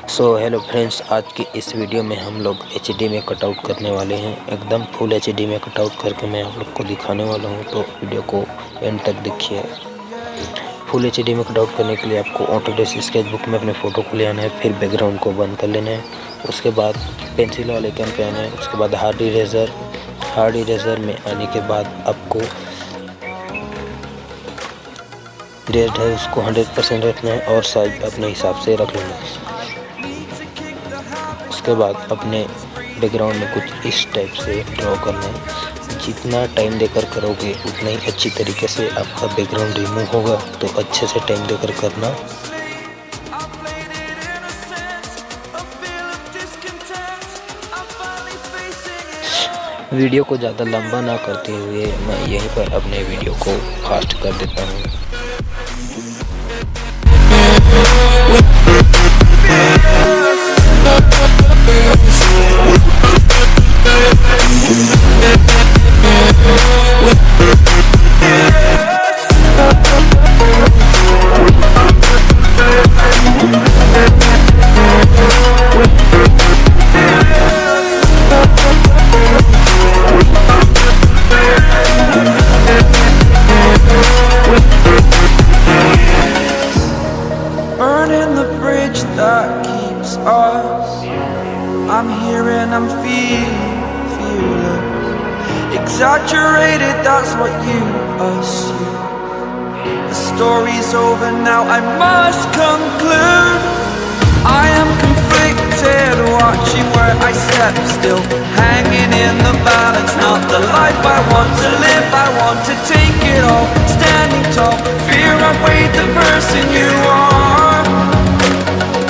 Hello friends, आज की इस वीडियो में हम लोग एचडी में कटआउट करने वाले हैं। एकदम फुल एचडी में कटआउट करके मैं आप लोग को दिखाने वाला हूं, तो वीडियो को एंड तक देखिए। फुल एचडी में कटआउट करने के लिए आपको ऑटोडेस्क स्केचबुक में अपने फ़ोटो को ले आना है, फिर बैकग्राउंड को बंद कर लेना है। उसके बाद पेंसिल वाले आइकन पे आना है। उसके बाद हार्ड इरेज़र में आने के बाद आपको रेड है उसको 100% रखना है और साइज अपने हिसाब से रख लेना है। उसके बाद अपने बैकग्राउंड में कुछ इस टाइप से ड्रॉ करना है। जितना टाइम देकर करोगे उतना ही अच्छी तरीके से आपका बैकग्राउंड रिमूव होगा, तो अच्छे से टाइम देकर करना। वीडियो को ज़्यादा लंबा ना करते हुए मैं यहीं पर अपने वीडियो को फास्ट कर देता हूँ। That keeps us. I'm here and I'm feeling exaggerated, that's what you assume. The story's over now, I must conclude. I am conflicted, watching where I step still, hanging in the balance. Not the life I want to live, I want to take it all. Standing tall, fear I've weighed the person you are.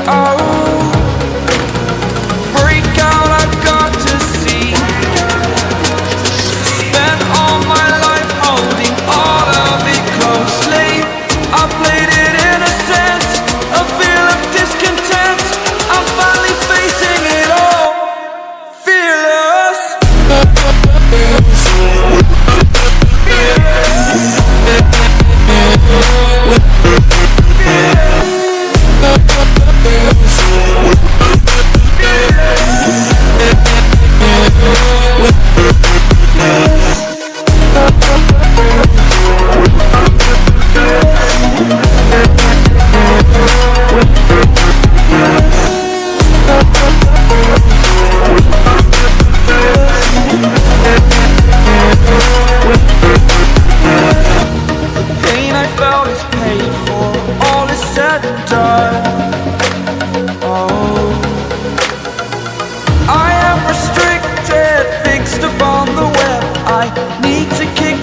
Oh, break out, I've got to see. Spent all my life holding all of it closely. I played it in a sense, a feel of discontent. I'm finally facing it all, fearless.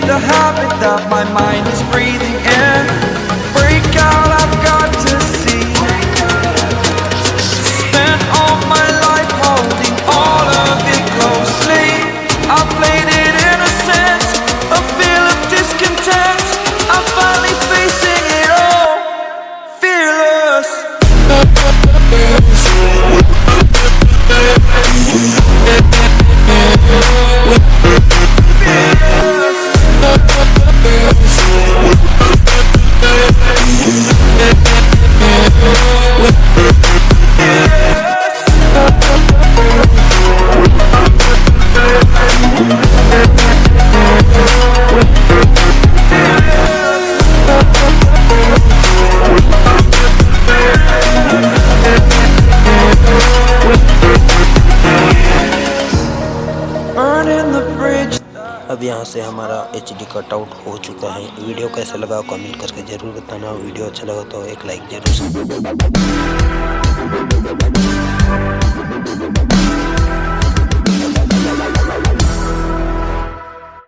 The habit that my mind is breathing in. Break out, I've got to see. Spent all my life holding all of it closely. I played it in a sense, a feel of discontent. I'm finally facing it all, fearless. अब यहाँ से हमारा HD cutout हो चुका है। Video कैसा लगा comment करके ज़रूर बताना। वीडियो अच्छा लगा तो एक लाइक जरूर।